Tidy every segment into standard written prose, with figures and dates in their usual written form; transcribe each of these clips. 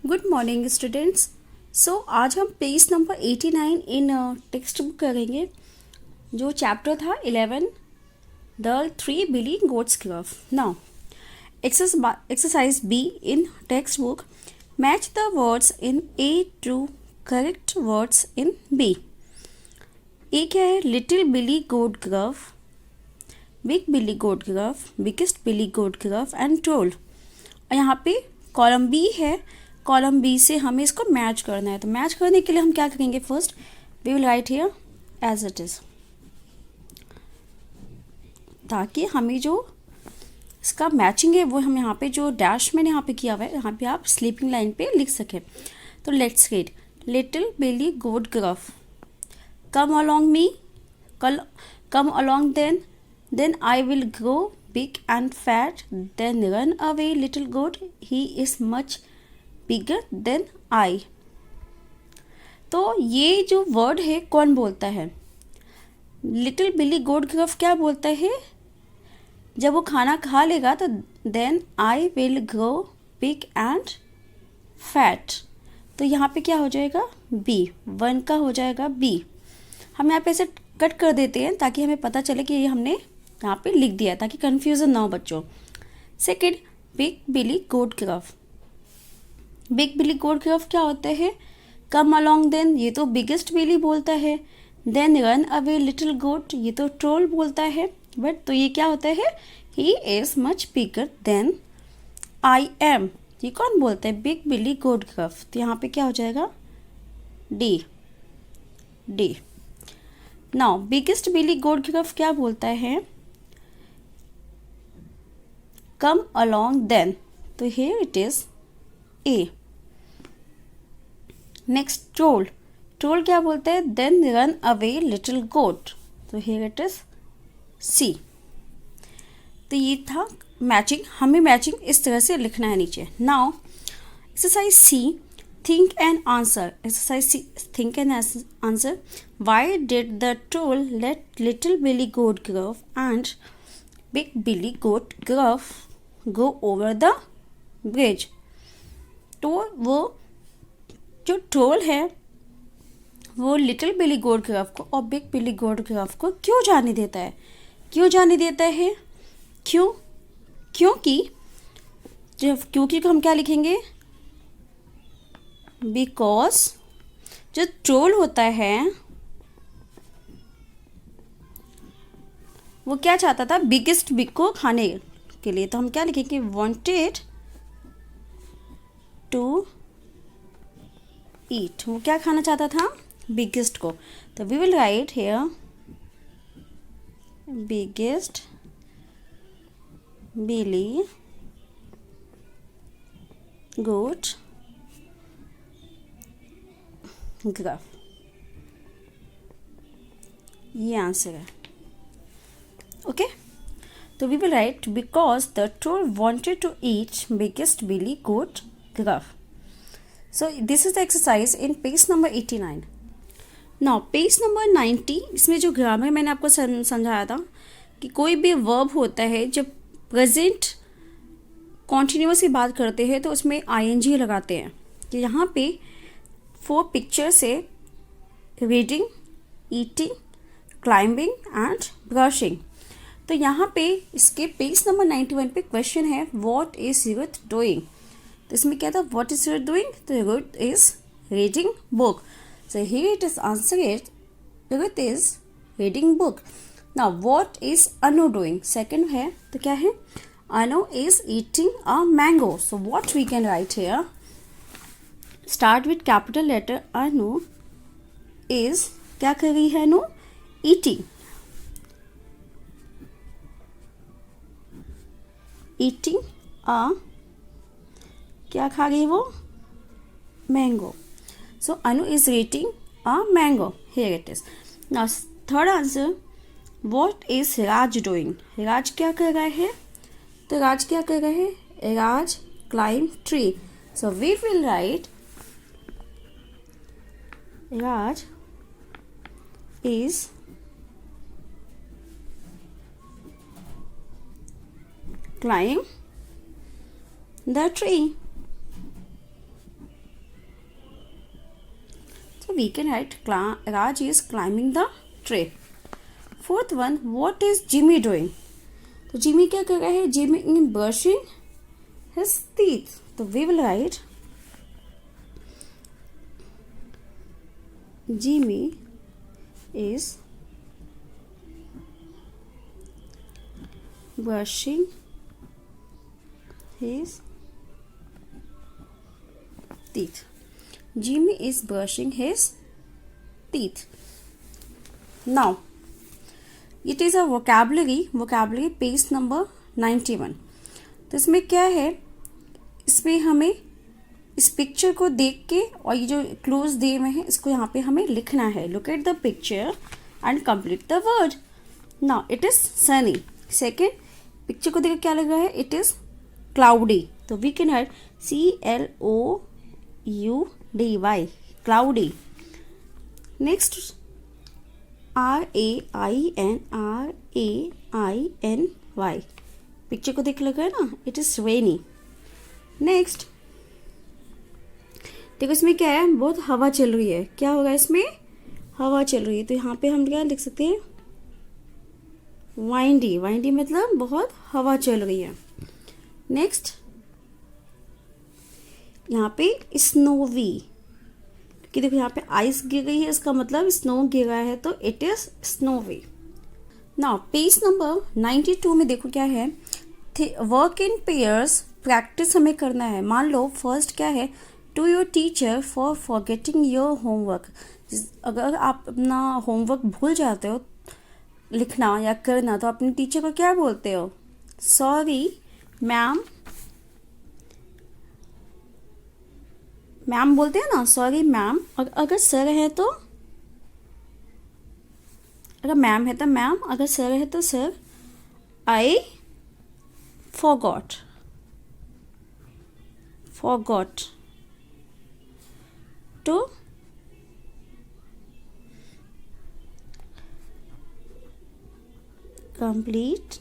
Good morning students. आज हम page number 89 in text book करेंगे। जो चैप्टर था 11 the three billy goats gruff. Now exercise B in text book, match the words in A to correct words in B. A क्या है? Little Billy goat gruff, big Billy goat gruff, biggest Billy goat gruff and troll. और यहाँ पे column B है, column B से हमें इसको match करना है। तो मैच करने के लिए हम क्या करेंगे? First we will write here as it is, ताकि हमें जो इसका मैचिंग है वो हम यहाँ पे जो डैश मैंने यहाँ पे किया हुआ है, यहाँ पे आप स्लीपिंग लाइन पे लिख सकें। तो let's read. Little Billy goat Gruff, come along me, come along then I will grow big and fat, then run away little goat, he is much bigger than I। तो ये जो word है कौन बोलता है? लिटिल बिली goat Gruff क्या बोलता है? जब वो खाना खा लेगा तो then I will grow big and fat। तो यहाँ पे क्या हो जाएगा? B, 1 का हो जाएगा B। हम यहाँ पे ऐसे कट कर देते हैं ताकि हमें पता चले कि ये हमने यहाँ पे लिख दिया, ताकि कंफ्यूजन ना हो बच्चों। सेकेंड, बिग बिली गोट ग्रफ। बिग बिली गोट ग्रफ क्या होता है? कम अलॉन्ग देन, ये तो बिगेस्ट बिली बोलता है। देन रन अवे लिटिल गोट, ये तो ट्रोल बोलता है। बट तो ये क्या होता है? He is much bigger than I am, ये कौन बोलता है? बिग बिली गोट ग्रफ। तो यहाँ पे क्या हो जाएगा? D, D. नाउ बिगेस्ट बिली गोट ग्रफ क्या बोलता है? कम अलॉन्ग देन, तो here it is A। Next troll, troll क्या बोलता है? Then run away little goat, तो here it is C। तो ये था मैचिंग, हमें मैचिंग इस तरह से लिखना है नीचे। Now exercise C, think and answer. Exercise C, think and answer. Why did the troll let little Billy goat gruff and big Billy goat Gruff go over the bridge? तो वो जो ट्रोल है वो लिटिल बिली goat gruff को और big बिली goat gruff को क्यों जाने देता है? क्यों जाने देता है? क्यों? क्योंकि हम क्या लिखेंगे? बिकॉज जो ट्रोल होता है वो क्या चाहता था? बिगेस्ट बिग को खाने के लिए। तो हम क्या लिखेंगे? वांटेड टू ईट, वो क्या खाना चाहता था? बिगेस्ट को। तो we will write here biggest Billy goat Gruff, ये आंसर है। ओके, तो we will write because the troll wanted to eat biggest Billy goat Gruff. So this is the exercise in page number 89। नाउ page number 90, इसमें जो grammar मैंने आपको समझाया था कि कोई भी वर्ब होता है जब प्रेजेंट कॉन्टिन्यूअस की बात करते हैं तो उसमें आईएनजी लगाते हैं। कि यहाँ पे 4 पिक्चर्स है, reading, eating, climbing and brushing. तो यहाँ पे इसके पेज नंबर 91 पे क्वेश्चन है व्हाट इज यूथ डूइंग? तो इसमें क्या था? What is youth doing? तो youth is reading book. So here it is answer it, youth is reading book. Now what is Anu doing? Second है, तो क्या है? Anu is eating a mango. So what we can write here? Start with capital letter. Anu is, क्या कर रही है अनु? Eating, eating a, क्या खा रही वो? Mango. So Anu is eating a mango, here it is. Now third answer, what is Raj doing? Raj क्या कर रहा है? तो राज क्या कर रहा है? Raj climb tree. So we will write Raj is climb the tree। So we can write Raj is climbing the tree. Fourth one, what is Jimmy doing? तो जिमी क्या कर रहा है? Jimmy is brushing his teeth. तो we will write Jimmy is brushing his teeth. Jimmy is brushing his teeth. Now it is a vocabulary page number 91. तो इसमें क्या है, इसमें हमें इस पिक्चर को देख के और ये जो क्लोज दिए हुए हैं इसको यहाँ पे हमें लिखना है. Look at the picture and complete the word. Now it is sunny. Second, picture को देख क्या लग रहा है? It is cloudy. तो we can write CLOUDY, cloudy. Next RAINY, picture को देख लग रहा है ना? It is rainy. नेक्स्ट देखो इसमें क्या है? बहुत हवा चल रही है. क्या होगा इसमें? हवा चल रही है. तो यहाँ पे हम क्या लिख सकते हैं? वाइंडी. वाइंडी मतलब बहुत हवा चल रही है. नेक्स्ट यहाँ पे स्नोवी, कि देखो यहाँ पे आइस गिर गई है, इसका मतलब स्नो गिर रहा है, तो it is snowy. Now page number 92 में देखो क्या है? वर्क इन पेयर्स, प्रैक्टिस हमें करना है. मान लो फर्स्ट क्या है? To your teacher for forgetting your homework. अगर आप अपना होमवर्क भूल जाते हो लिखना या करना, तो अपने टीचर को क्या बोलते हो? Sorry ma'am. मैम बोलते हैं ना, सॉरी मैम. अगर सर है तो, अगर मैम है तो मैम, अगर सर है तो sir. I forgot to complete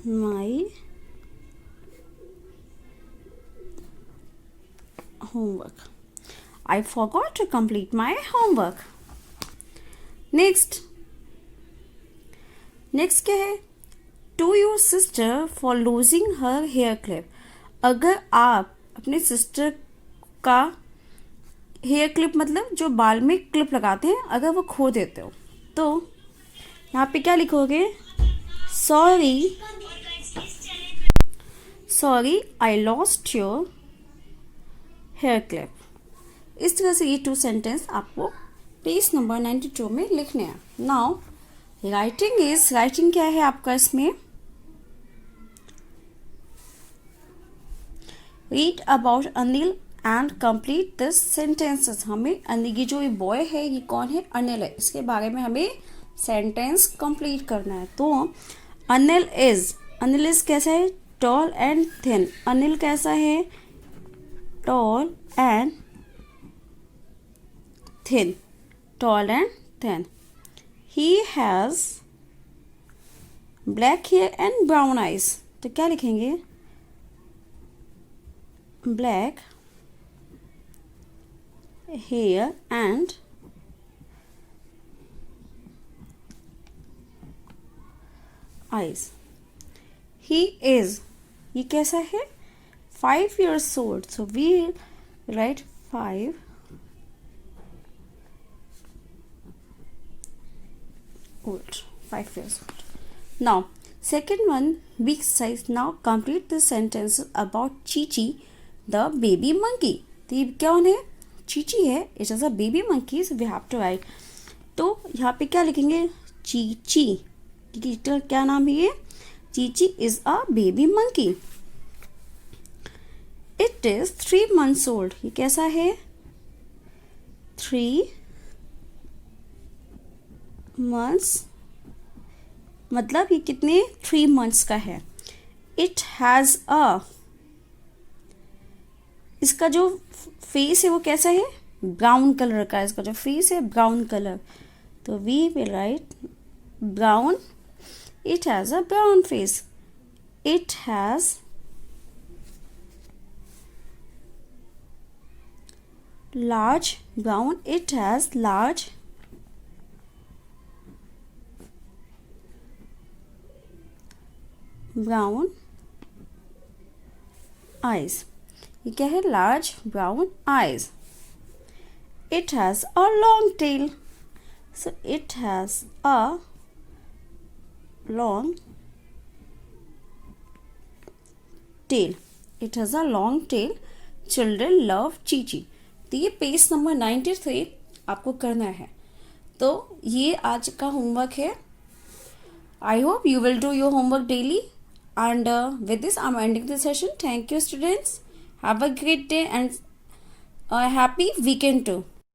my homework. I forgot to complete my homework. Next क्या है? To your sister for losing her hair clip. अगर आप अपने सिस्टर का हेयर क्लिप मतलब जो बाल में क्लिप लगाते हैं, अगर वो खो देते हो, तो यहाँ पे क्या लिखोगे? Sorry I lost your hair clip. इस तरह से ये 2 सेंटेंस आपको पेज नंबर 92 में लिखने हैं. नाउ राइटिंग क्या है आपका? इसमें read about Anil and complete this sentences. हमें अनिल, ये जो ये बॉय है ये कौन है? अनिल है. इसके बारे में हमें सेंटेंस कंप्लीट करना है. तो अनिल इज कैसा है? Tall and thin. अनिल कैसा है? Tall and thin. He has black hair and brown eyes. तो क्या लिखेंगे? black hair and eyes. He is, ये कैसा है? 5 years old. So we write 5 years old. Now second one, big size. Now complete the sentences about Chichi the baby monkey. तो ये कौन है? चीची है. It is a baby monkey. So we have to write. तो यहाँ पे क्या लिखेंगे? चीची. क्या नाम है ये? Chichi is a baby monkey. It is 3 months old. ये कैसा है? 3 months मतलब ये कितने? 3 months का है. इट हैज़ अ, इसका जो फेस है वो कैसा है? ब्राउन कलर का. इसका जो फेस है ब्राउन कलर. तो we will write brown. It has a brown face. It has large brown, it has large brown eyes. ये क्या है? large brown eyes. It has a long tail. So it has a long tail. It has a long tail. Children love Chichi. तो ये page number 93 आपको करना है. तो ये आज का होमवर्क है. I hope you will do your homework daily. And with this, I'm ending the session. Thank you, students. Have a great day and a happy weekend too.